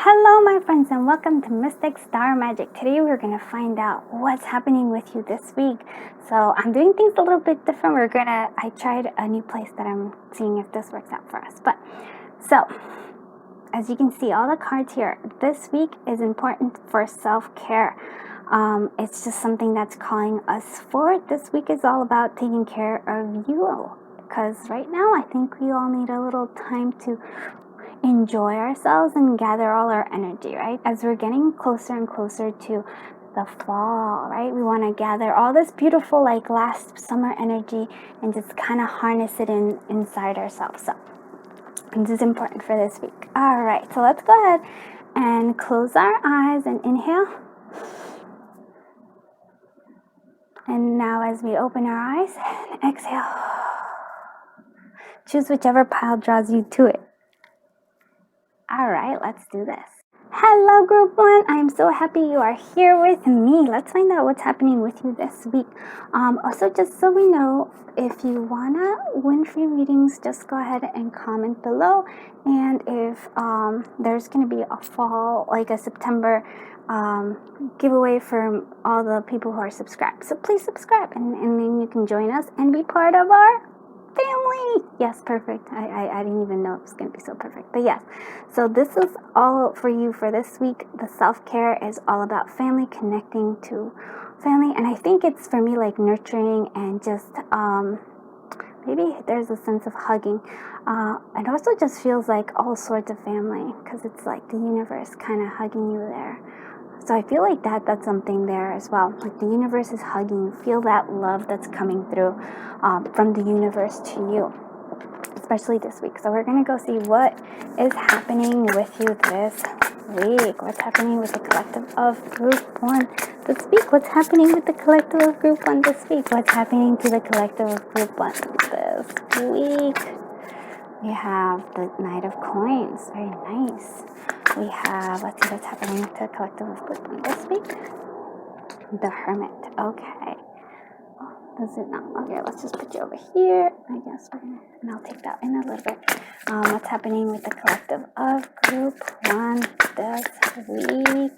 Hello my friends and welcome to Mystic Star Magic. Today we're going to find out what's happening with you this week. So I'm doing things a little bit different. I tried a new place that I'm seeing if this works out for us. So as you can see, all the cards here, this week is important for self-care. It's just something that's calling us forward. This week is all about taking care of you, because right now I think we all need a little time to enjoy ourselves and gather all our energy, right? As we're getting closer and closer to the fall, right? We want to gather all this beautiful, like last summer energy and just kind of harness it inside ourselves. So this is important for this week. All right, so let's go ahead and close our eyes and inhale. And now as we open our eyes and exhale, choose whichever pile draws you to it. All right, let's do this. Hello, Group 1. I am so happy you are here with me. Let's find out what's happening with you this week. Also, just so we know, if you want to win free readings, just go ahead and comment below. And if there's going to be a fall, like a September giveaway for all the people who are subscribed. So please subscribe and then you can join us and be part of our family. Yes, perfect. I didn't even know it was going to be so perfect. But yes, so this is all for you for this week. The self-care is all about family, connecting to family. And I think it's for me like nurturing and just maybe there's a sense of hugging. It also just feels like all sorts of family, because it's like the universe kind of hugging you there. So I feel like that's something there as well. Like the universe is hugging you. Feel that love that's coming through from the universe to you, especially this week. So we're going to go see what is happening with you this week. What's happening with the collective of Group 1 this week? What's happening with the collective of Group 1 this week? What's happening to the collective of Group 1 this week? We have the Knight of Coins. Very nice. We have, let's see what's happening to the collective of Group 1 this week. The Hermit. Okay. Oh, does it not? Okay, let's just put you over here. I guess and I'll take that in a little bit. What's happening with the collective of Group 1 this week?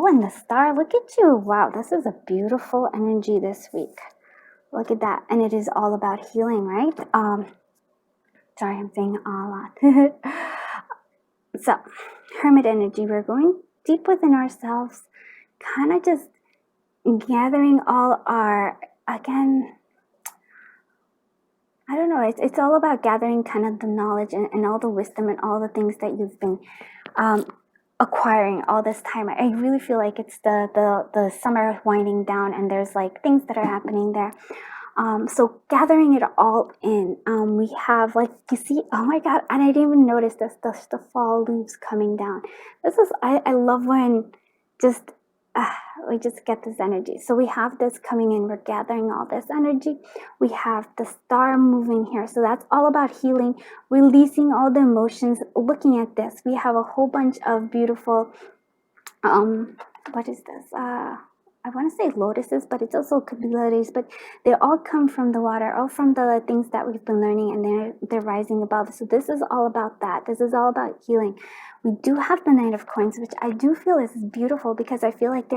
And the Star. Look at you. Wow, this is a beautiful energy this week. Look at that. And it is all about healing, right? Sorry, I'm saying a lot. So, Hermit energy, we're going deep within ourselves, kind of just gathering all our, again, I don't know, it's all about gathering kind of the knowledge and all the wisdom and all the things that you've been acquiring all this time. I really feel like it's the summer winding down and there's like things that are happening there. So gathering it all in, we have, like, you see, oh my God, and I didn't even notice this, the fall leaves coming down. This is, I love when just, we just get this energy. So we have this coming in, we're gathering all this energy. We have the Star moving here. So that's all about healing, releasing all the emotions. Looking at this, we have a whole bunch of beautiful, what is this? I want to say lotuses, but it also could be lilies, but they all come from the water, all from the things that we've been learning, and they're rising above. So this is all about that. This is all about healing. We do have the Knight of Coins, which I do feel is beautiful, because I feel like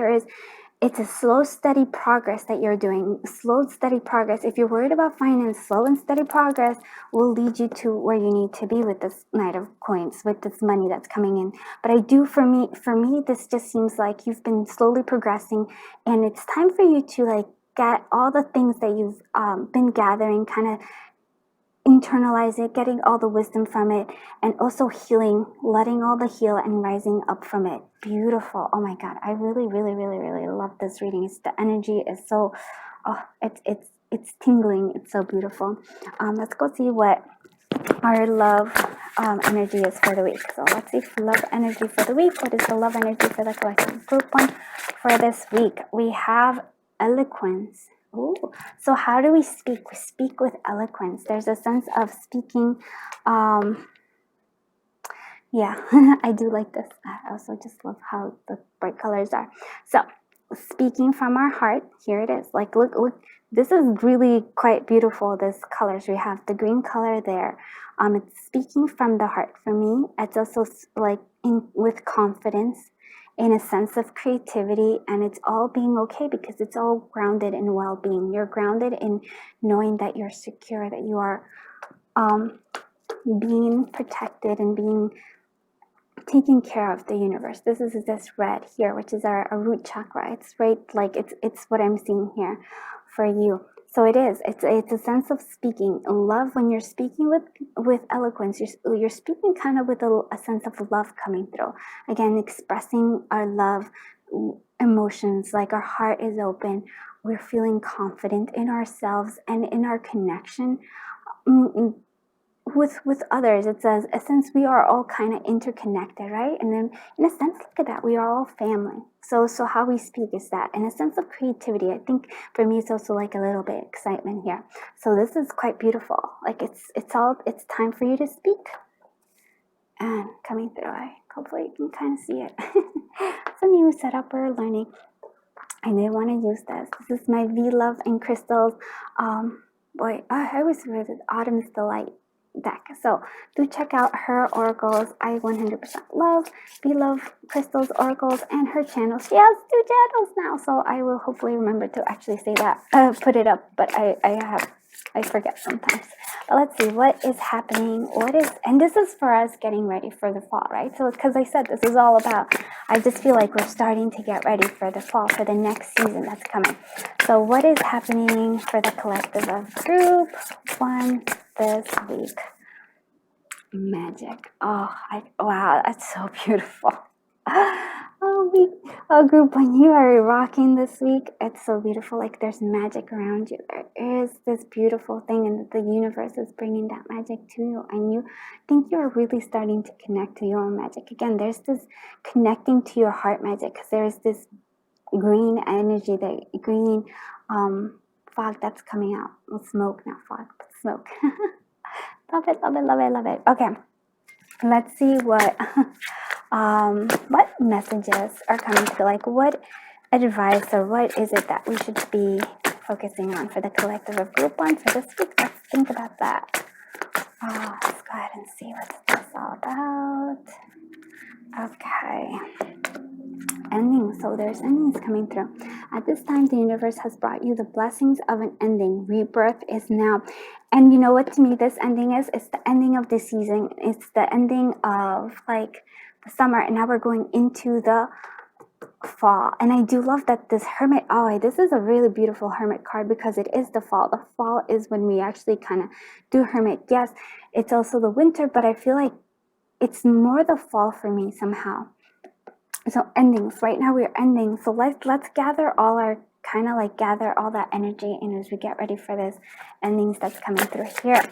it's a slow, steady progress that you're doing. Slow, steady progress. If you're worried about finance, slow and steady progress will lead you to where you need to be with this Knight of Coins, with this money that's coming in. But I do, for me, this just seems like you've been slowly progressing, and it's time for you to like get all the things that you've been gathering, kind of internalize it, getting all the wisdom from it, and also healing, letting all the heal and rising up from it. Beautiful. Oh my God, I really, really, really, really love this reading. The energy is so, it's tingling. It's so beautiful. Let's go see what our love energy is for the week. So let's see love energy for the week. What is the love energy for the collective Group 1 for this week? We have eloquence. Ooh. So how do we speak? We speak with eloquence. There's a sense of speaking. Yeah, I do like this. I also just love how the bright colors are. So speaking from our heart. Here it is. Like, look, this is really quite beautiful, this colors. We have the green color there. It's speaking from the heart for me. It's also like with confidence, in a sense of creativity, and it's all being okay because it's all grounded in well-being. You're grounded in knowing that you're secure, that you are being protected and being taking care of the universe. This is this red here, which is our root chakra. It's right, like it's what I'm seeing here for you. So it's a sense of speaking love. When you're speaking with eloquence, you're speaking kind of with a sense of love coming through. Again, expressing our love emotions, like our heart is open. We're feeling confident in ourselves and in our connection with others. It says, since we are all kind of interconnected, right? And then in a sense, look at that, we are all family. So how we speak is that, in a sense of creativity. I think for me it's also like a little bit excitement here. So this is quite beautiful. Like it's time for you to speak. And coming through, hopefully you can kind of see it. It's a new setup we're learning. I did want to use this. This is my V Love and Crystals. I was read Autumn's Delight deck. So do check out her oracles. I 100% love Crystal's oracles and her channel. She has 2 channels now, so I will hopefully remember to actually say that, put it up, but I forget sometimes. But let's see what is happening. And this is for us getting ready for the fall, right? So because I said this is all about, I just feel like we're starting to get ready for the fall, for the next season that's coming. So what is happening for the collective of group 1 this week? Magic. Wow, that's so beautiful. Group, when you are rocking this week, it's so beautiful. Like there's magic around you. There is this beautiful thing, and the universe is bringing that magic to you, and you think you're really starting to connect to your own magic. Again, there's this connecting to your heart magic, because there's this green energy, the green fog that's coming out. Well, smoke, not fog, but smoke. Love it, love it, love it, love it. Okay, let's see what messages are coming through. Like what advice or what is it that we should be focusing on for the collective of group 1 for this week? Let's think about that. Let's go ahead and see what's this all about. Okay. Ending. So there's endings coming through. At this time, the universe has brought you the blessings of an ending. Rebirth is now. And you know what, to me this ending is? It's the ending of this season. It's the ending of like the summer, and now we're going into the fall. And I do love that this hermit, this is a really beautiful hermit card, because it is the fall. The fall is when we actually kind of do hermit. Yes, it's also the winter, but I feel like it's more the fall for me somehow. So endings. Right now we're ending. So let's gather all our gather all that energy in as we get ready for this endings that's coming through here.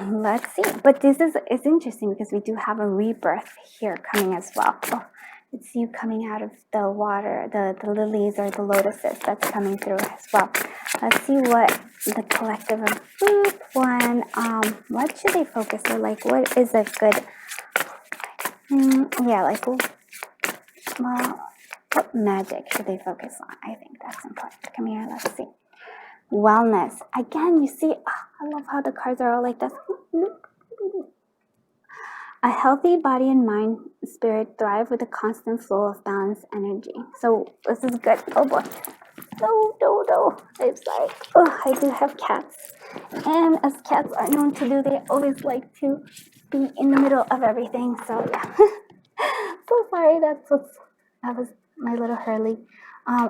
Let's see. But it's interesting because we do have a rebirth here coming as well. It's you coming out of the water, the lilies or the lotuses that's coming through as well. Let's see what the collective of group 1, what should they focus on? Like what is a good what magic should they focus on? I think that's important. Come here, let's see. Wellness. Again, you see, I love how the cards are all like this. A healthy body and mind, spirit thrive with a constant flow of balanced energy. So this is good. Oh boy. No. I'm sorry. I do have cats. And as cats are known to do, they always like to be in the middle of everything. So yeah. So sorry, that was my little Hurley.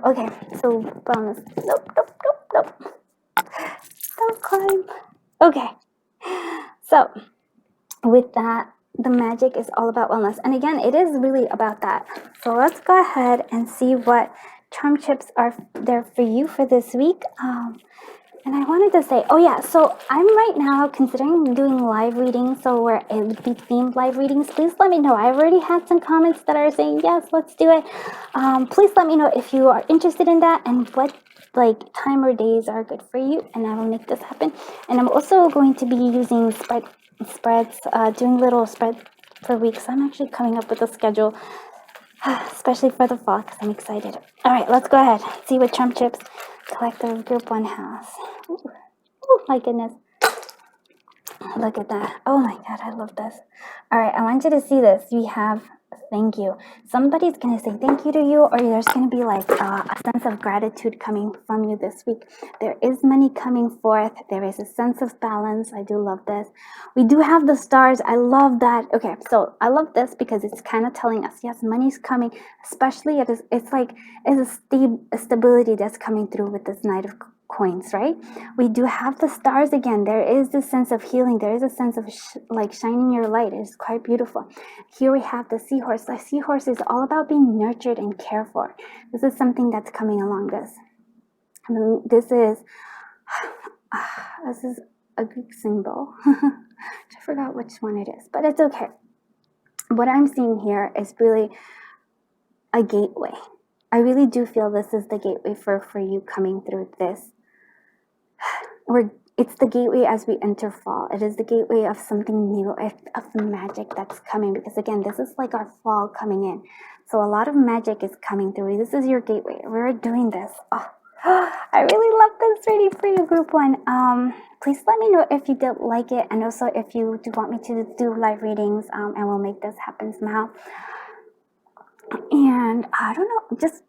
Okay, so bonus. Nope. Don't climb. Okay. So with that, the magic is all about wellness. And again, it is really about that. So let's go ahead and see what charm chips are there for you for this week. And I wanted to say, so I'm right now considering doing live readings, so where it would be themed live readings. Please let me know. I've already had some comments that are saying, yes, let's do it. Please let me know if you are interested in that and what time or days are good for you, and I will make this happen. And I'm also going to be using spreads, doing little spreads for weeks. I'm actually coming up with a schedule especially for the fall because I'm excited. All right, let's go ahead. See what Trump Chips Collective Group 1 has. Oh my goodness. Look at that. Oh my god, I love this. All right, I want you to see this. We have thank you. Somebody's going to say thank you to you, or there's going to be like a sense of gratitude coming from you this week. There is money coming forth. There is a sense of balance. I do love this. We do have the stars. I love that. Okay, so I love this because it's kind of telling us, yes, money's coming, especially it's a stability that's coming through with this Knight of Coins, right? We do have the stars again. There is this sense of healing. There is a sense of like shining your light. It's quite beautiful. Here we have the seahorse. The seahorse is all about being nurtured and cared for. This is something that's coming along this. This is a Greek symbol. I forgot which one it is, but it's okay. What I'm seeing here is really a gateway. I really do feel this is the gateway for you coming through this. It's the gateway as we enter fall. It is the gateway of something new, of the magic that's coming. Because again, this is like our fall coming in. So a lot of magic is coming through. This is your gateway. We're doing this. Oh, I really love this reading for you, Group 1. Please let me know if you did like it. And also if you do want me to do live readings, and we'll make this happen somehow. And I don't know, just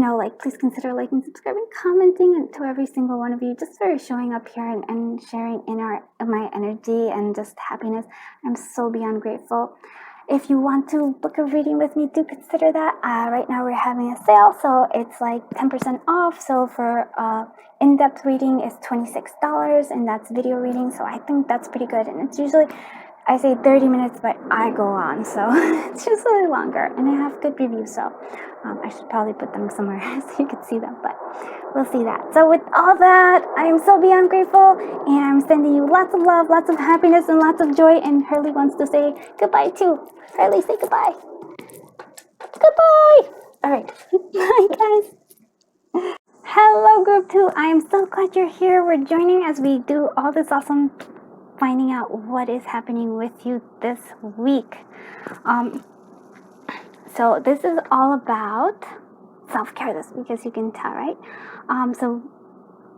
like, please consider liking, subscribing, commenting, and to every single one of you, just for showing up here and sharing in my energy and just happiness. I'm so beyond grateful. If you want to book a reading with me, do consider that. Right now we're having a sale, so it's like 10% off. So for in-depth reading is $26, and that's video reading. So I think that's pretty good, and it's usually, I say 30 minutes, but I go on, so it's usually longer, and I have good reviews, so I should probably put them somewhere so you can see them, but we'll see that. So with all that, I am so beyond grateful, and I'm sending you lots of love, lots of happiness, and lots of joy, and Hurley wants to say goodbye too. Hurley, say goodbye. Goodbye! All right, bye guys. Hello, Group 2. I am so glad you're here. We're joining as we do all this awesome finding out what is happening with you this week. So this is all about self-care this week, as you can tell, right?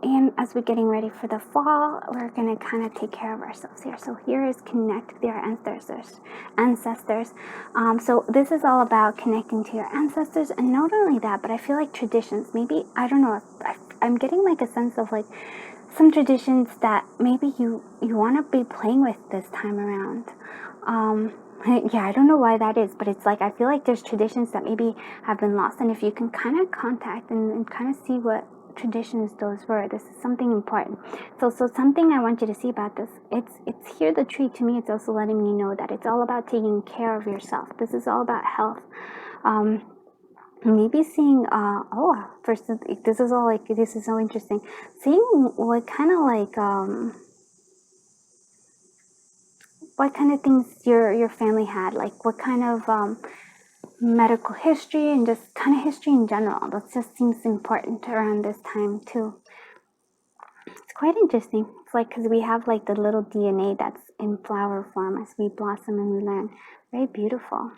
And as we're getting ready for the fall, we're going to kind of take care of ourselves here. So here is connect with your ancestors. So this is all about connecting to your ancestors, and not only that, but I feel like traditions, maybe, I don't know, I'm getting like a sense of like some traditions that maybe you want to be playing with this time around. Yeah, I don't know why that is, but it's like I feel like there's traditions that maybe have been lost, and if you can kind of contact and kind of see what traditions those were, this is something important. So something I want you to see about this, it's here, the tree, to me, it's also letting me know that it's all about taking care of yourself. This is all about health. Maybe seeing first, this is all like, this is so interesting, seeing what kind of things your family had, like what kind of medical history, and just kind of history in general. That just seems important around this time too. It's quite interesting. It's like, because we have like the little DNA that's in flower form as we blossom and we learn. Very beautiful.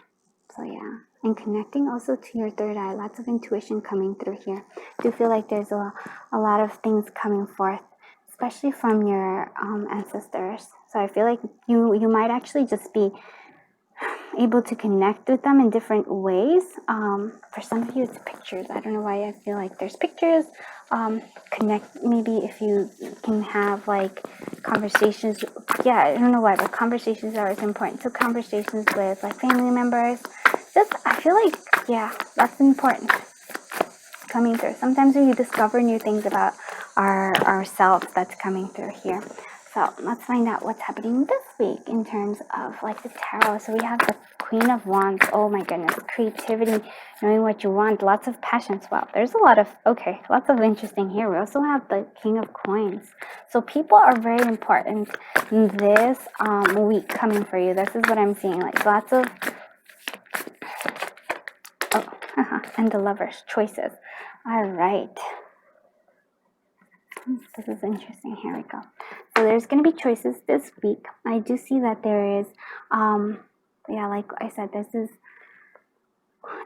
So yeah, and connecting also to your third eye. Lots of intuition coming through here. I do feel like there's a lot of things coming forth, especially from your ancestors. So I feel like you might actually just be able to connect with them in different ways. For some of you, it's pictures. I don't know why I feel like there's pictures. Connect, maybe if you can have like conversations. Yeah, I don't know why, but conversations are always important. So conversations with like family members. Just, I feel like, yeah, that's important coming through. Sometimes we discover new things about ourselves that's coming through here. So let's find out what's happening this week in terms of like the tarot. So we have the Queen of Wands. Oh my goodness, creativity, knowing what you want, lots of passions. Wow, there's lots of interesting here. We also have the King of Coins. So people are very important this week coming for you. This is what I'm seeing, like lots of, and the Lovers, choices. All right. This is interesting. Here we go. So there's going to be choices this week. I do see that there is, yeah, like I said, this is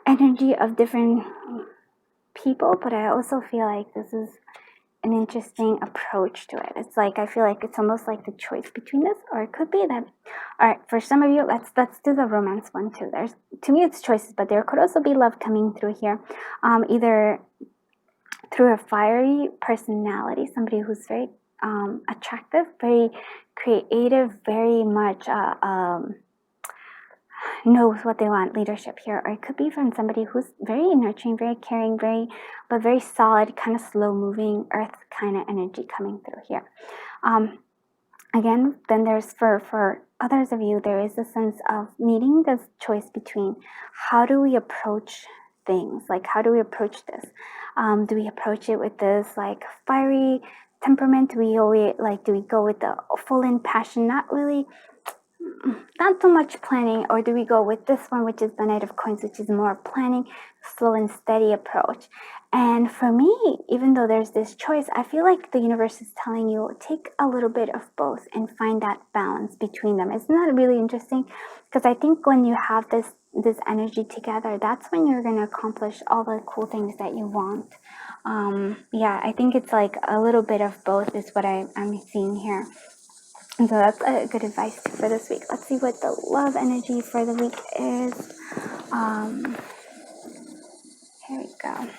energy of different people, but I also feel like this is an interesting approach to it. It's like, I feel like it's almost like the choice between this, or it could be that, all right, for some of you, let's do the romance one too. There's, to me, it's choices, but there could also be love coming through here, either through a fiery personality, somebody who's very attractive, very creative, very much knows what they want, leadership here, or it could be from somebody who's very nurturing, very caring, but very solid, kind of slow moving earth kind of energy coming through here. Again, then there's for others of you, there is a sense of needing this choice between how do we approach things, like how do we approach this? Do we approach it with this like fiery temperament? Do we always do we go with the full in passion, not so much planning, or do we go with this one, which is the Knight of Coins, which is more planning, slow and steady approach? And for me, even though there's this choice, I feel like the universe is telling you take a little bit of both and find that balance between them. Isn't that really interesting? Because I think when you have this energy together, that's when you're going to accomplish all the cool things that you want. Yeah, I think it's like a little bit of both is what I'm seeing here. And so that's a good advice for this week. Let's see what the love energy for the week is. Here we go.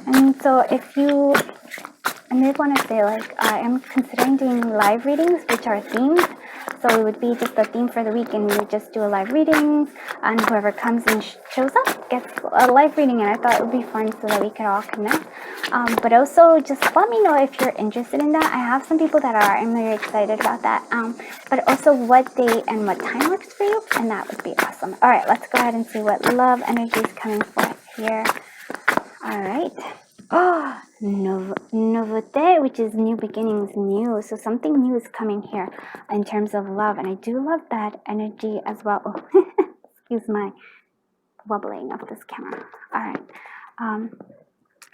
And so I may want to say, I am considering doing live readings, which are themed. So it would be just a theme for the week, and we would just do a live reading, and whoever comes and shows up gets a live reading. And I thought it would be fun so that we could all connect. But also, just let me know if you're interested in that. I have some people that are. I'm very excited about that. But also what day and what time works for you, and that would be awesome. All right, let's go ahead and see what love energy is coming forth here. All right. Oh, Novote, which is new beginnings, new. So something new is coming here in terms of love. And I do love that energy as well. Oh, excuse my wobbling of this camera. All right.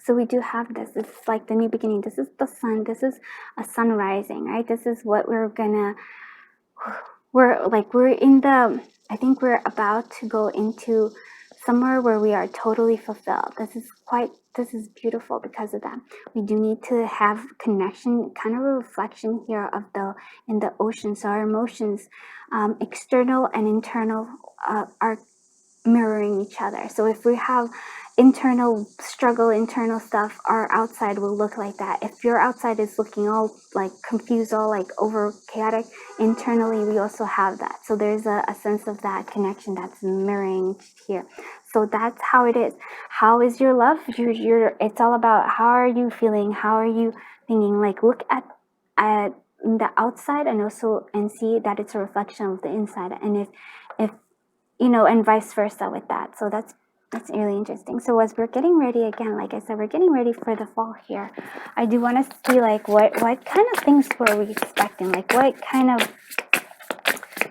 So we do have this. It's like the new beginning. This is the sun. This is a sun rising, right? This is what we're in the, I think we're about to go into somewhere where we are totally fulfilled. This is beautiful because of that. We do need to have connection, kind of a reflection here of in the ocean. So our emotions, external and internal, are mirroring each other. So if we have internal struggle, internal stuff, our outside will look like that. If your outside is looking all like confused, all like over chaotic, internally we also have that. So there's a sense of that connection that's mirroring here. So that's how it is. How is your love? It's all about how are you feeling? How are you thinking? Like look at the outside and see that it's a reflection of the inside. And if and vice versa with that. So that's really interesting. So as we're getting ready, again, like I said, we're getting ready for the fall here. I do want to see like what kind of things were we expecting? Like what kind of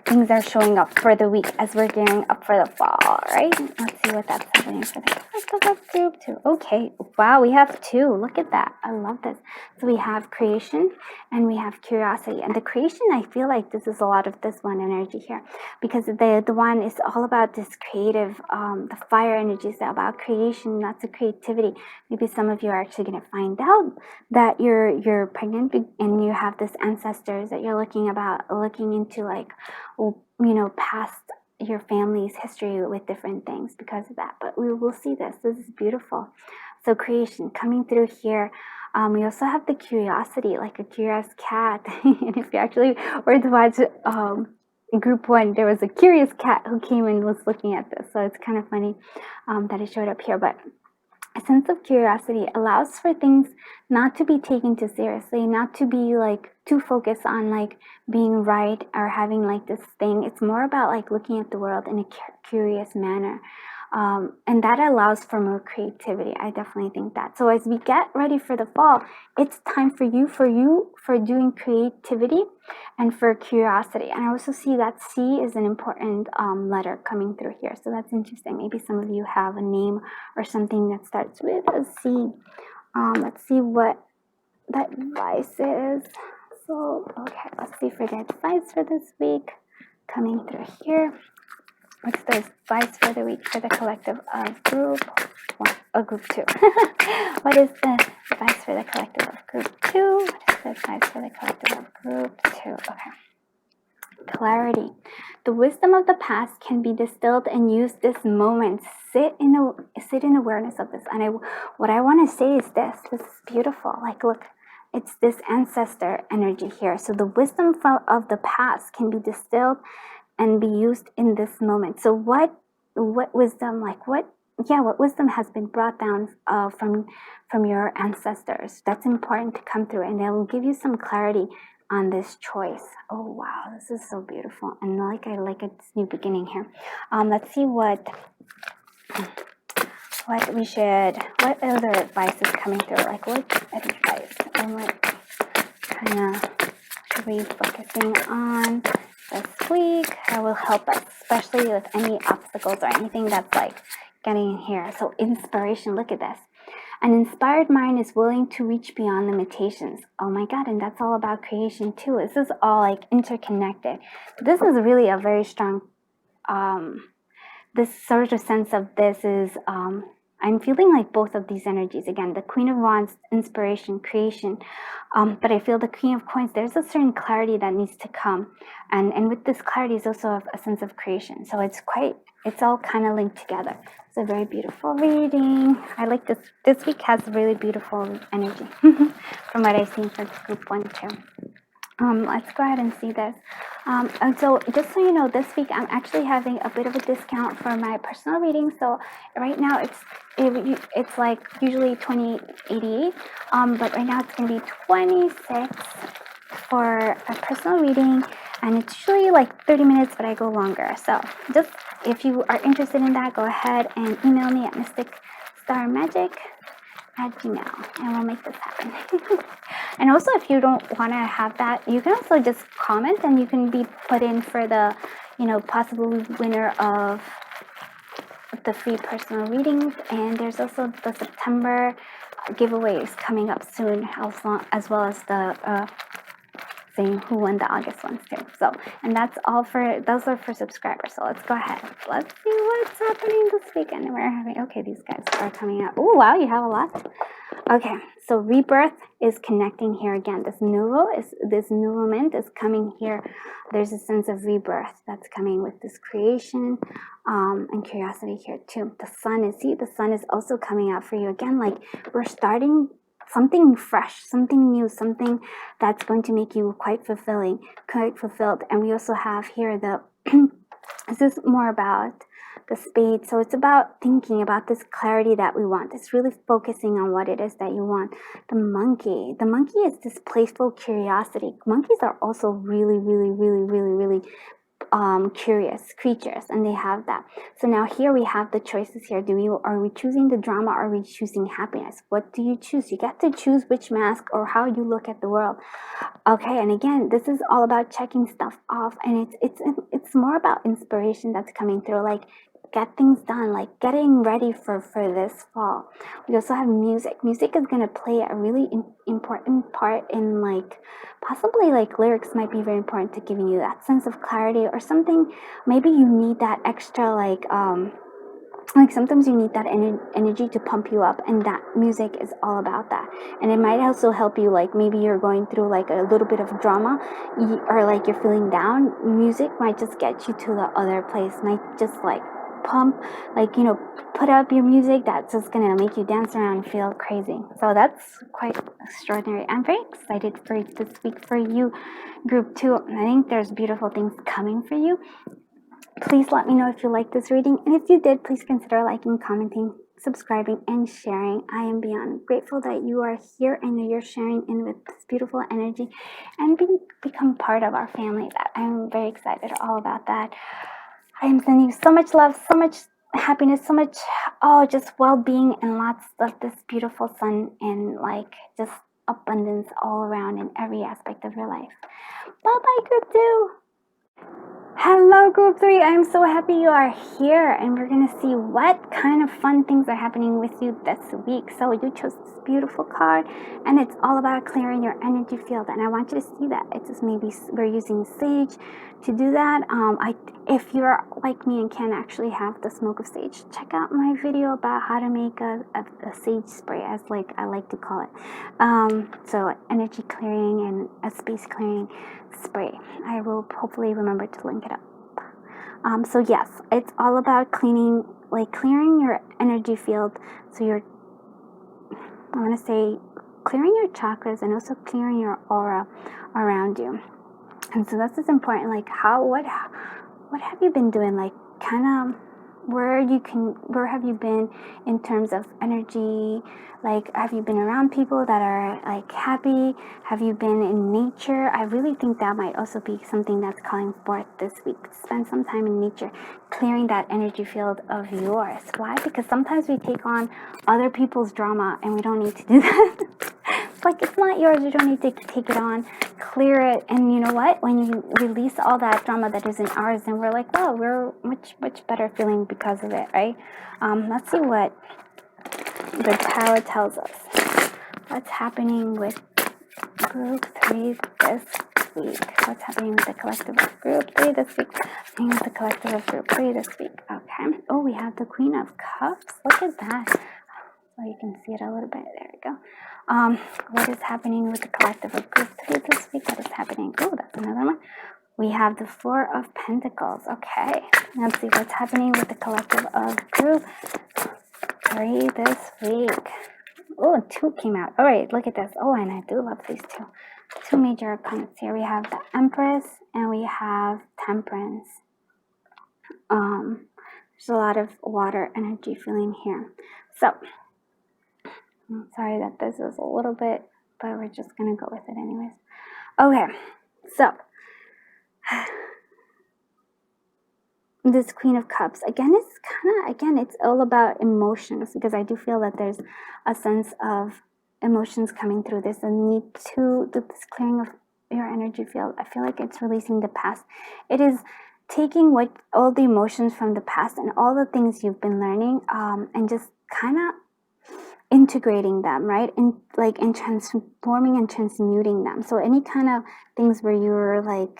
things are showing up for the week as we're gearing up for the fall, right? Let's see what that's happening for the group too. Okay, wow, we have two. Look at that. I love this. So we have creation and we have curiosity. And the creation, I feel like this is a lot of this one energy here, because the one is all about this creative, the fire energy is about creation, lots of creativity. Maybe some of you are actually going to find out that you're pregnant and you have this ancestors that you're looking into, like, past your family's history with different things because of that. But we will see this. This is beautiful. So creation coming through here. We also have the curiosity, like a curious cat. And if you actually were to watch group one, there was a curious cat who came and was looking at this. So it's kind of funny that it showed up here. But a sense of curiosity allows for things not to be taken too seriously, not to be like too focused on like being right or having like this thing. It's more about like looking at the world in a curious manner. And that allows for more creativity. I definitely think that. So as we get ready for the fall, it's time for doing creativity and for curiosity. And I also see that C is an important letter coming through here. So that's interesting. Maybe some of you have a name or something that starts with a C. Let's see what that advice is. So, okay, let's see for the advice for this week coming through here. What's the advice for the week for the collective of group 1 or group 2? What is the advice for the collective of group 2? What is the advice for the collective of group 2? Okay. Clarity. The wisdom of the past can be distilled and used this moment. Sit in awareness of this. And what I want to say is this. This is beautiful. Like, look, it's this ancestor energy here. So the wisdom of the past can be distilled and be used in this moment. So what wisdom, like what wisdom has been brought down from your ancestors? That's important to come through, and they will give you some clarity on this choice. Oh wow, this is so beautiful, and I like its new beginning here. Let's see what other advice is coming through. Like what advice and what kind of should we be focusing on this week that will help us, especially with any obstacles or anything that's like getting in here. So inspiration, look at this. An inspired mind is willing to reach beyond limitations. Oh my God, and that's all about creation too. This is all like interconnected. This is really a very strong, this sort of sense of this is, I'm feeling like both of these energies. Again, the Queen of Wands, inspiration, creation. But I feel the Queen of Coins, there's a certain clarity that needs to come. And with this clarity is also a sense of creation. So it's all kind of linked together. It's a very beautiful reading. I like this. This week has really beautiful energy from what I've seen for group 1 too. Let's go ahead and see this. And so just so you know, this week I'm actually having a bit of a discount for my personal reading. So right now it's like usually $20.88, but right now it's going to be $26 for a personal reading, and it's usually like 30 minutes, but I go longer. So just if you are interested in that, go ahead and email me at mysticstarmagic@gmail, and we'll make this happen. And also, if you don't want to have that, you can also just comment, and you can be put in for the, possible winner of the free personal readings. And there's also the September giveaways coming up soon, as well as the saying who won the August ones too. So, and those are for subscribers. So let's go ahead. Let's see what's happening this weekend. We're having, okay, these guys are coming out. Oh, wow, you have a lot. Okay, so rebirth is connecting here again. This nourishment is coming here. There's a sense of rebirth that's coming with this creation and curiosity here too. The sun is also coming out for you again. Like we're starting something fresh, something new, something that's going to make you quite fulfilled. And we also have here this is more about the spade. So it's about thinking about this clarity that we want. It's really focusing on what it is that you want. The monkey is this playful curiosity. Monkeys are also really, really, really, really, really curious creatures, and they have that. So now here we have the choices here. Are we choosing the drama, or are we choosing happiness? What do you choose? You get to choose which mask or how you look at the world. Okay, and again, this is all about checking stuff off, and it's more about inspiration that's coming through, like get things done, like getting ready for this fall. We also have music. Music is going to play a really important part in possibly lyrics might be very important to giving you that sense of clarity or something. Maybe you need that extra sometimes you need that energy to pump you up, and that music is all about that. And it might also help you, maybe you're going through a little bit of drama, or you're feeling down. Music might just get you to the other place, might just pump, put up your music that's just gonna make you dance around and feel crazy. So that's quite extraordinary. I'm very excited for this week for you, group 2. I think there's beautiful things coming for you. Please let me know if you like this reading, and if you did, please consider liking, commenting, subscribing, and sharing. I am beyond grateful that you are here and that you're sharing in with this beautiful energy and become part of our family. That I'm very excited all about that. I am sending you so much love, so much happiness, so much, just well-being, and lots of this beautiful sun and just abundance all around in every aspect of your life. Bye-bye, group 2. Hello, group 3. I'm so happy you are here, and we're going to see what kind of fun things are happening with you this week. So, you chose this beautiful card, and it's all about clearing your energy field. And I want you to see that it's just maybe we're using sage to do that. If you're like me and can actually have the smoke of sage, check out my video about how to make a sage spray, as like I like to call it. So, energy clearing and a space clearing spray. I will hopefully remember to link it up. So yes, it's all about clearing your energy field. So I want to say clearing your chakras and also clearing your aura around you. And so this is important. Like what have you been doing? Like kind of where have you been in terms of energy? Like, have you been around people that are like happy? Have you been in nature? I really think that might also be something that's calling forth this week. Spend some time in nature, clearing that energy field of yours. Why? Because sometimes we take on other people's drama and we don't need to do that. Like, it's not yours. You don't need to take it on. Clear it. And you know what? When you release all that drama that isn't ours, then we're like, wow, we're much better feeling because of it, right? Let's see what the tarot tells us. What's happening with group 3 this week? What's happening with the collective of group 3 this week? What's happening with the collective of group 3 this week? Okay. Oh, we have the Queen of Cups. Look at that. So you can see it a little bit. There we go. What is happening with the collective of group 3 this week? What is happening? Oh, that's another one. We have the Four of Pentacles. Okay. Let's see what's happening with the collective of group 3 this week. Oh, 2 came out. All right, look at this. Oh, and I do love these two. 2 major arcana here. We have the Empress and we have Temperance. There's a lot of water energy feeling here. So, I'm sorry that this is a little bit, but we're just going to go with it anyways. Okay, so this Queen of Cups, it's all about emotions, because I do feel that there's a sense of emotions coming through this, and need to do this clearing of your energy field. I feel like it's releasing the past. It is taking all the emotions from the past and all the things you've been learning, and just kind of integrating them, right? And transforming and transmuting them. So any kind of things where you're like,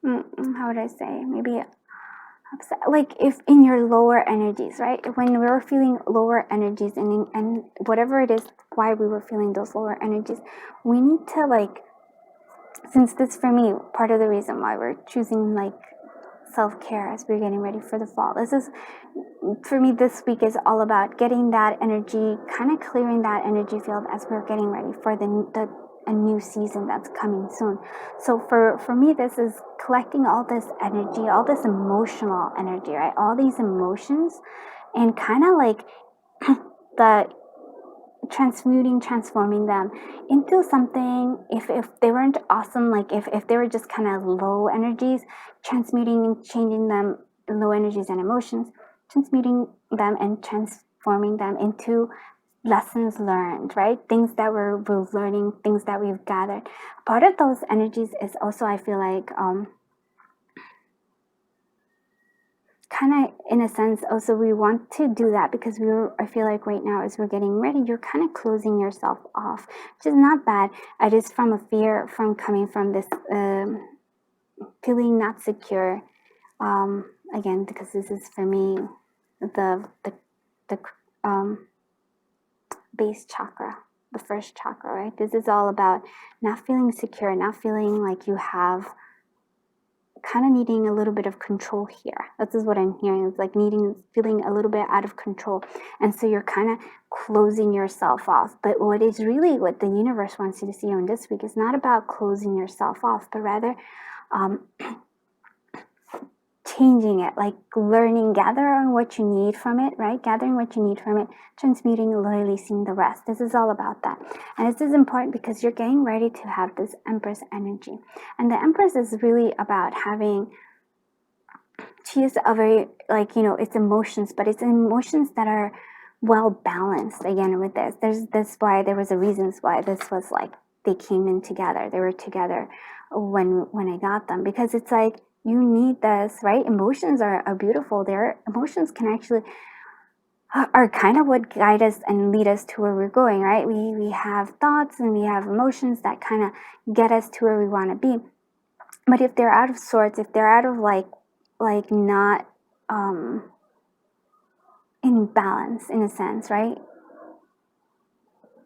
how would I say, maybe upset, like if in your lower energies, right? When we were feeling lower energies, and whatever it is, why we were feeling those lower energies, we need to since this, for me, part of the reason why we're choosing self-care as we're getting ready for the fall. This is, for me, this week is all about getting that energy, kind of clearing that energy field as we're getting ready for a new season that's coming soon. So for me, this is collecting all this energy, all this emotional energy, right? All these emotions, and kind of transforming them into something. If they weren't awesome, if they were just kind of low energies, transmuting and changing them, low energies and emotions, transmuting them and transforming them into lessons learned, right? Things that we're learning, things that we've gathered. Part of those energies is also, I feel like, kind of, in a sense, also we want to do that because I feel like right now, as we're getting ready, you're kind of closing yourself off, which is not bad. It is from a fear from coming from this feeling not secure. Again, because this is, for me, the base chakra, the first chakra, right? This is all about not feeling secure, not feeling like you have, kind of needing a little bit of control here. This is what I'm hearing. It's like feeling a little bit out of control. And so you're kind of closing yourself off. But what the universe wants you to see on this week is not about closing yourself off, but rather changing it, like learning, gathering what you need from it, right? Gathering what you need from it, transmuting and releasing the rest. This is all about that. And this is important because you're getting ready to have this Empress energy. And the Empress is really about she is a very, it's emotions, but it's emotions that are well balanced. Again, with this, there's why there was a reasons why this was they came in together. They were together when I got them, because it's like, you need this, right? Emotions are beautiful. Their emotions can actually are kind of what guide us and lead us to where we're going, right? We have thoughts and we have emotions that kind of get us to where we want to be. But if they're out of sorts, if they're out of like not in balance, in a sense, right?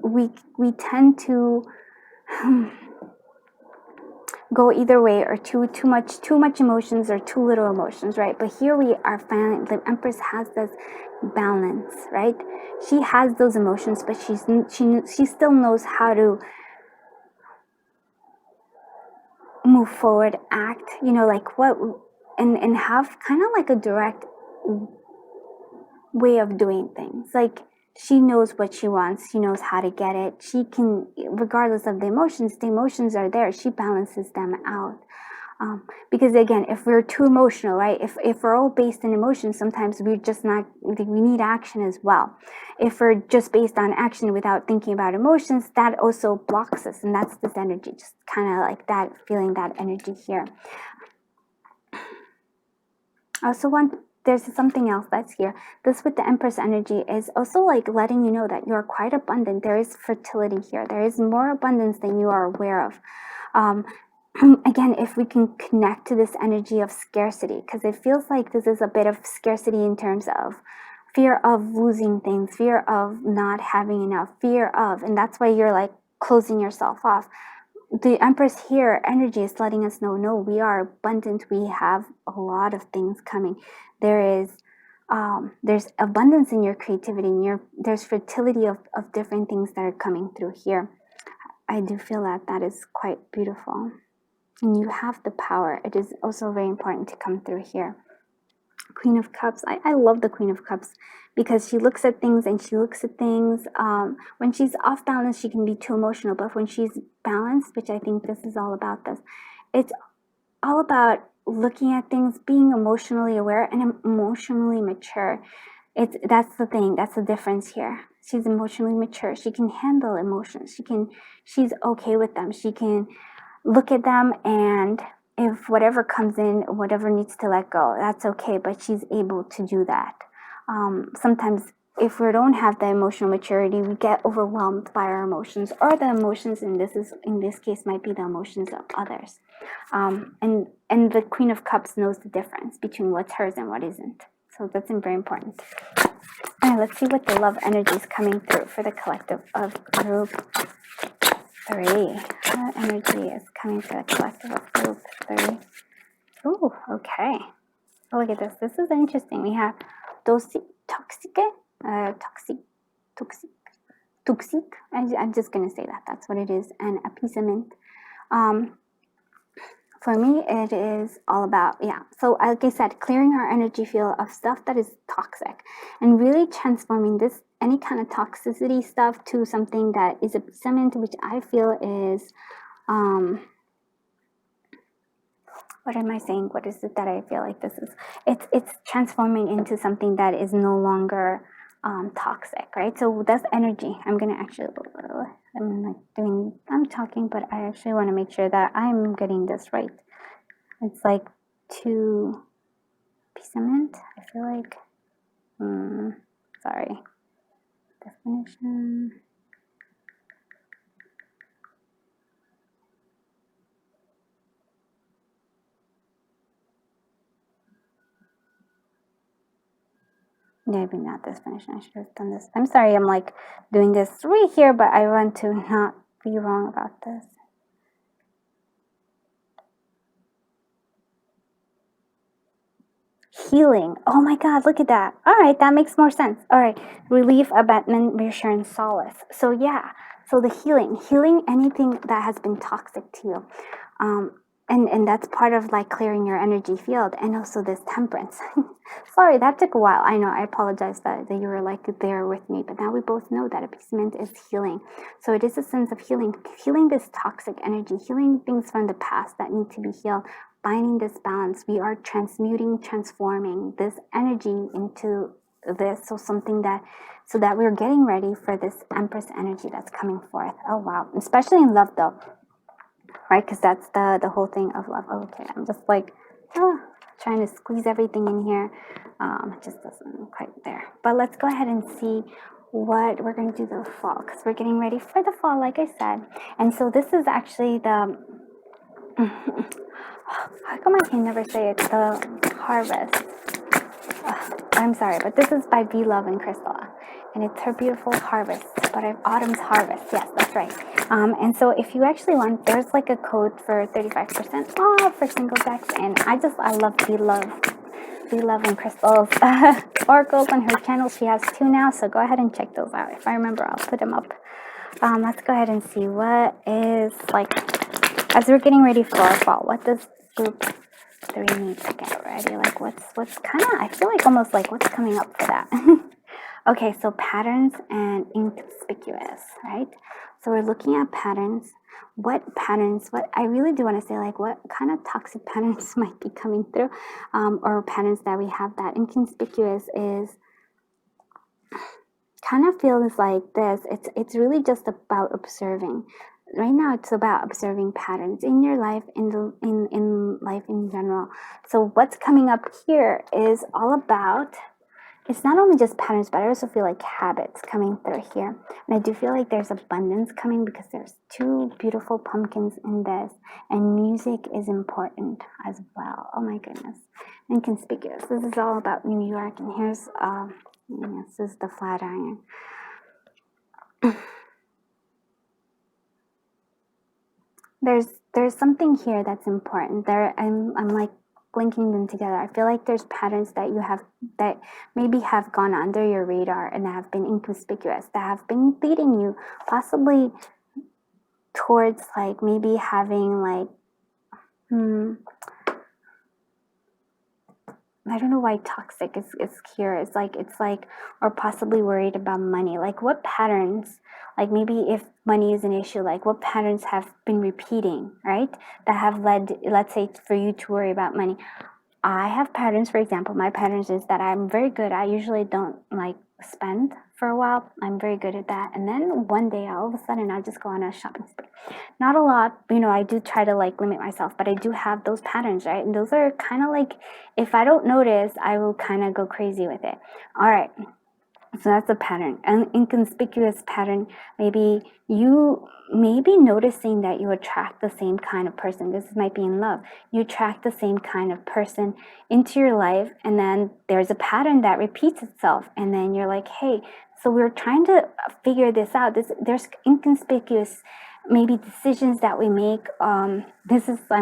We tend to go either way, or too much emotions or too little emotions, right? But here we are finding the Empress has this balance, right? She has those emotions, but she still knows how to move forward, act, like what, and have kind of like a direct way of doing things. Like, she knows what she wants, she knows how to get it. She can, regardless of the emotions are there, she balances them out. Because again, if we're too emotional, right, if we're all based in emotions, sometimes we're just not, we need action as well. If we're just based on action without thinking about emotions, that also blocks us, and that's this energy, just kind of like that, feeling that energy here. I also want, there's something else that's here. This with the Empress energy is also like letting you know that you're quite abundant. There is fertility here. There is more abundance than you are aware of. Again, if we can connect to this energy of scarcity, because it feels like this is a bit of scarcity in terms of fear of losing things, fear of not having enough, fear of, and that's why you're like closing yourself off. The Empress here energy is letting us know, no, we are abundant. We have a lot of things coming. There's abundance in your creativity, and there's fertility of different things that are coming through here. I do feel that is quite beautiful. And you have the power. It is also very important to come through here. Queen of Cups. I love the Queen of Cups, because she looks at things and she looks at things. When she's off balance, she can be too emotional. But when she's balanced, which I think this is all about this, it's all about looking at things, being emotionally aware and emotionally mature. That's the thing. That's the difference here. She's emotionally mature. She can handle emotions. She's okay with them. She can look at them, and if whatever comes in, whatever needs to let go, that's okay, but she's able to do that. Sometimes if we don't have the emotional maturity, we get overwhelmed by our emotions, or the emotions in this case might be the emotions of others. And the Queen of Cups knows the difference between what's hers and what isn't. So that's very important. All right, let's see what the love energy is coming through for the collective of group 3. What energy is coming to the collective of group 3? Oh, okay. Oh, look at this. This is interesting. We have toxic. I'm just going to say that. That's what it is. And appeasement. For me, it is all about, so like I said, clearing our energy field of stuff that is toxic, and really transforming this, any kind of toxicity stuff, to something that is appeasement, which I feel is, what am I saying? What is it that I feel like this is? It's transforming into something that is no longer toxic, right? So that's energy. I'm gonna actually, I'm talking, but I actually want to make sure that I'm getting this right. It's like to appeasement. I feel like, sorry. Definition. Maybe not this definition. I should have done this. I'm sorry, I'm like doing this right here, but I want to not be wrong about this. Healing. Oh my God, look at that. All right, that makes more sense. All right, relief, abandonment, reassurance, solace. So yeah, so the healing anything that has been toxic to you. And that's part of like clearing your energy field, and also this temperance. Sorry, that took a while. I know, I apologize that you were like there with me, but now we both know that appeasement is healing. So it is a sense of healing this toxic energy, healing things from the past that need to be healed, finding this balance. We are transforming this energy into this, so that we're getting ready for this Empress energy that's coming forth. Oh wow, especially in love though, right? Because that's the whole thing of love. Okay, I'm just like trying to squeeze everything in here. It just doesn't quite there. But let's go ahead and see what we're going to do the fall, because we're getting ready for the fall, like I said. And so this is actually the how come I can never say it? The harvest. I'm sorry, but this is by V Love and Crystal, and it's her beautiful harvest, but autumn's harvest. Yes, that's right. And so if you actually want, there's like a code for 35% off for single decks, and I love V Love and Crystal's oracles on her channel. She has 2 now, so go ahead and check those out. If I remember, I'll put them up. Let's go ahead and see what is like as we're getting ready for our fall. What does group 3 need to get ready? Like what's kind of, I feel like almost like what's coming up for that. Okay, so patterns and inconspicuous, right? So we're looking at patterns. What I really do want to say, like, what kind of toxic patterns might be coming through, or patterns that we have that inconspicuous is kind of feels like this. It's really just about observing. Right now, it's about observing patterns in your life, in life in general. So what's coming up here is all about, it's not only just patterns, but I also feel like habits coming through here. And I do feel like there's abundance coming because there's 2 beautiful pumpkins in this. And music is important as well. Oh my goodness. Inconspicuous. This is all about New York. And here's, this is the flat iron. There's something here that's important. I'm like linking them together. I feel like there's patterns that you have that maybe have gone under your radar and have been inconspicuous, that have been leading you possibly towards like maybe having like I don't know why toxic is here. It's like, or possibly worried about money. Like what patterns, like maybe if money is an issue, like what patterns have been repeating, right? That have led, let's say, for you to worry about money. I have patterns, for example, my patterns is that I'm very good. I usually don't like spend for a while. I'm very good at that. And then one day, all of a sudden, I just go on a shopping spree. Not a lot, I do try to like limit myself, but I do have those patterns, right? And those are kind of like, if I don't notice, I will kind of go crazy with it. All right. So that's a pattern, an inconspicuous pattern. Maybe you may be noticing that you attract the same kind of person. This might be in love. You attract the same kind of person into your life, and then there's a pattern that repeats itself. And then you're like, hey, so we're trying to figure this out. There's inconspicuous, maybe decisions that we make. I'm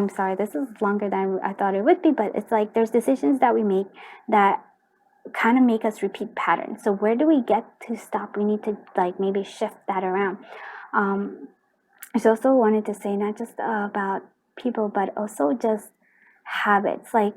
sorry, this is longer than I thought it would be, but it's like there's decisions that we make that kind of make us repeat patterns. So where do we get to stop? We need to like maybe shift that around. I also wanted to say not just about people, but also just habits. Like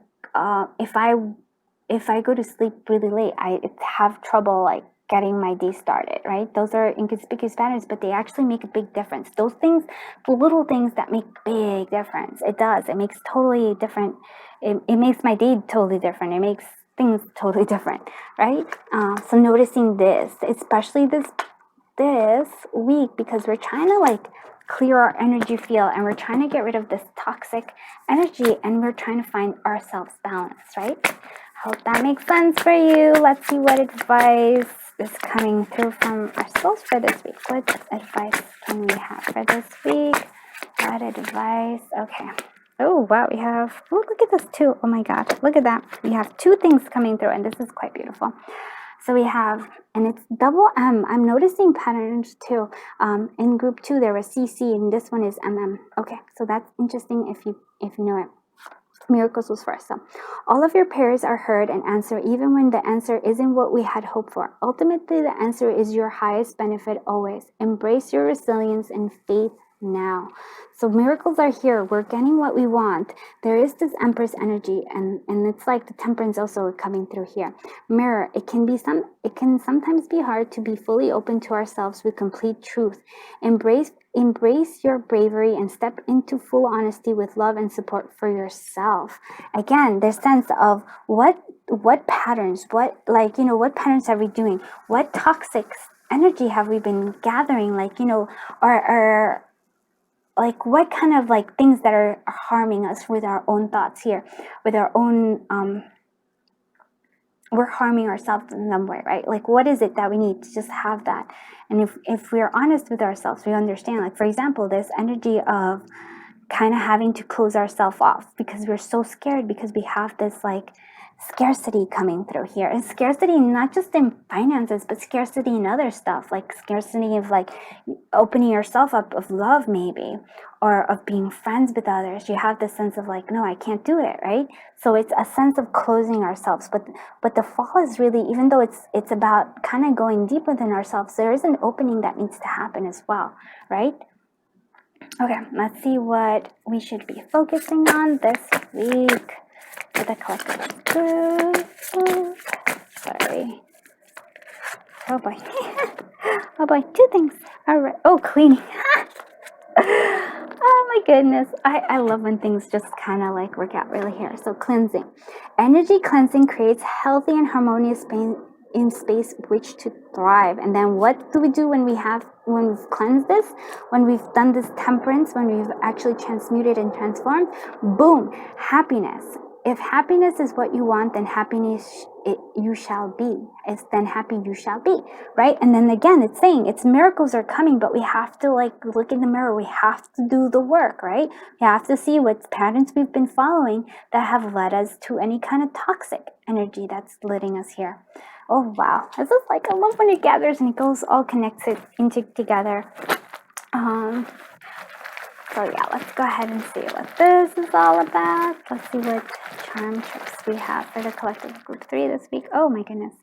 if I go to sleep really late, I have trouble like getting my day started, right? Those are inconspicuous patterns, but they actually make a big difference. Those things, the little things that make big difference. It does. It makes totally different. It makes my day totally different. It makes things totally different, right? So noticing this, especially this week, because we're trying to like clear our energy field, and we're trying to get rid of this toxic energy, and we're trying to find ourselves balanced, right? Hope that makes sense for you. Let's see what advice is coming through from our souls for this week. What advice can we have for this week? What advice? Okay. Oh, wow, we have, look at this too. Oh my God, look at that. We have 2 things coming through, and this is quite beautiful. So we have, and it's double M. I'm noticing patterns too. In group 2, there was CC, and this one is MM. Okay, so that's interesting if you know it. Miracles was first. So all of your prayers are heard and answered, even when the answer isn't what we had hoped for. Ultimately, the answer is your highest benefit always. Embrace your resilience and faith now. So miracles are here. We're getting what we want. There is this Empress energy, and it's like the Temperance also coming through here. Mirror, it can sometimes be hard to be fully open to ourselves with complete truth. Embrace your bravery and step into full honesty with love and support for yourself. Again, there's sense of what patterns, what patterns are we doing? What toxic energy have we been gathering? Or like what kind of like things that are harming us with our own thoughts here, with our own we're harming ourselves in some way, right? Like what is it that we need to just have that? And if we're honest with ourselves, we understand, like for example, this energy of kind of having to close ourselves off because we're so scared, because we have this like scarcity coming through here. And scarcity not just in finances, but scarcity in other stuff, like scarcity of like opening yourself up of love maybe, or of being friends with others. You have this sense of like, no, I can't do it, right? So it's a sense of closing ourselves. But the fall is really, even though it's about kind of going deep within ourselves, there is an opening that needs to happen as well, right? Okay, let's see what we should be focusing on this week for the collective group. Sorry. Oh boy. Oh boy, two things. All right. Oh, cleaning. Oh my goodness. I love when things just kind of like work out really here. So cleansing. Energy cleansing creates healthy and harmonious space which to thrive. And then what do we do when we've cleansed this, when we've done this temperance, when we've actually transmuted and transformed? Boom, happiness. If happiness is what you want, then you shall be. It's then happy you shall be, right? And then again, it's saying it's miracles are coming, but we have to like look in the mirror. We have to do the work, right? We have to see what patterns we've been following that have led us to any kind of toxic energy that's leading us here. Oh wow, this is like, I love when it gathers and it goes all connected together. So yeah, let's go ahead and see what this is all about. Let's see what charm tricks we have for the collective group 3 this week. Oh my goodness.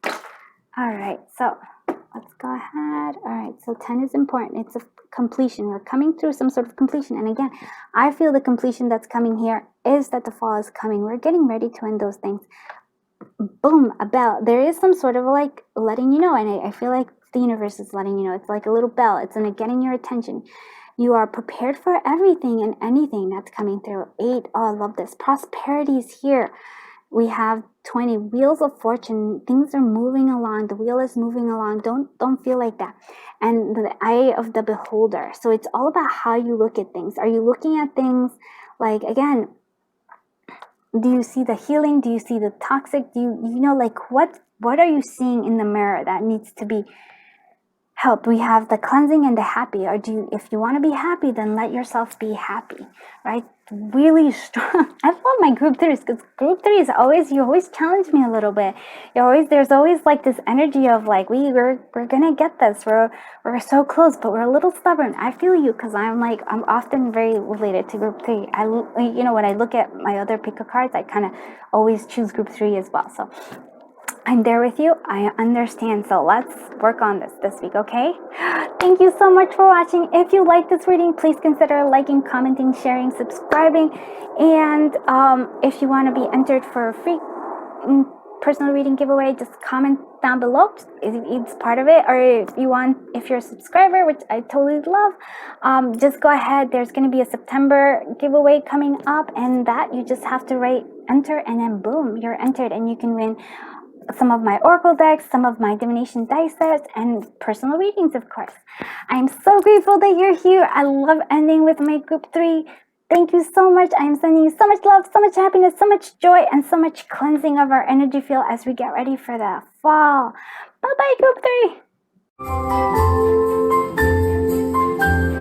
All right, so let's go ahead. All right, so 10 is important. It's a completion. We're coming through some sort of completion. And again, I feel the completion that's coming here is that the fall is coming. We're getting ready to end those things. Boom, a bell. There is some sort of like letting you know. And I feel like the universe is letting you know. It's like a little bell. It's getting your attention. You are prepared for everything and anything that's coming through. 8, oh, I love this. Prosperity is here. We have 20, wheels of fortune. Things are moving along. The wheel is moving along. Don't feel like that. And the eye of the beholder. So it's all about how you look at things. Are you looking at things like, again, do you see the healing? Do you see the toxic? Do you know, like what are you seeing in the mirror that needs to be help? We have the cleansing and the happy. Or if you want to be happy, then let yourself be happy, right? Really strong. I love my group 3s because group 3 is always, you always challenge me a little bit. There's always like this energy of like, we're gonna get this. We're so close, but we're a little stubborn. I feel you, because I'm often very related to group 3. When I look at my other pick of cards, I kind of always choose group 3 as well. So I'm there with you. I understand. So let's work on this week, okay? Thank you so much for watching. If you like this reading, please consider liking, commenting, sharing, subscribing. And if you want to be entered for a free personal reading giveaway, just comment down below. It's part of it. Or if you're a subscriber, which I totally love, just go ahead. There's going to be a September giveaway coming up, and that you just have to write enter, and then boom, you're entered, and you can win some of my oracle decks, some of my divination dice sets, and personal readings, of course. I'm so grateful that you're here. I love ending with my group 3. Thank you so much. I am sending you so much love, so much happiness, so much joy, and so much cleansing of our energy field as we get ready for the fall. Bye-bye, group 3.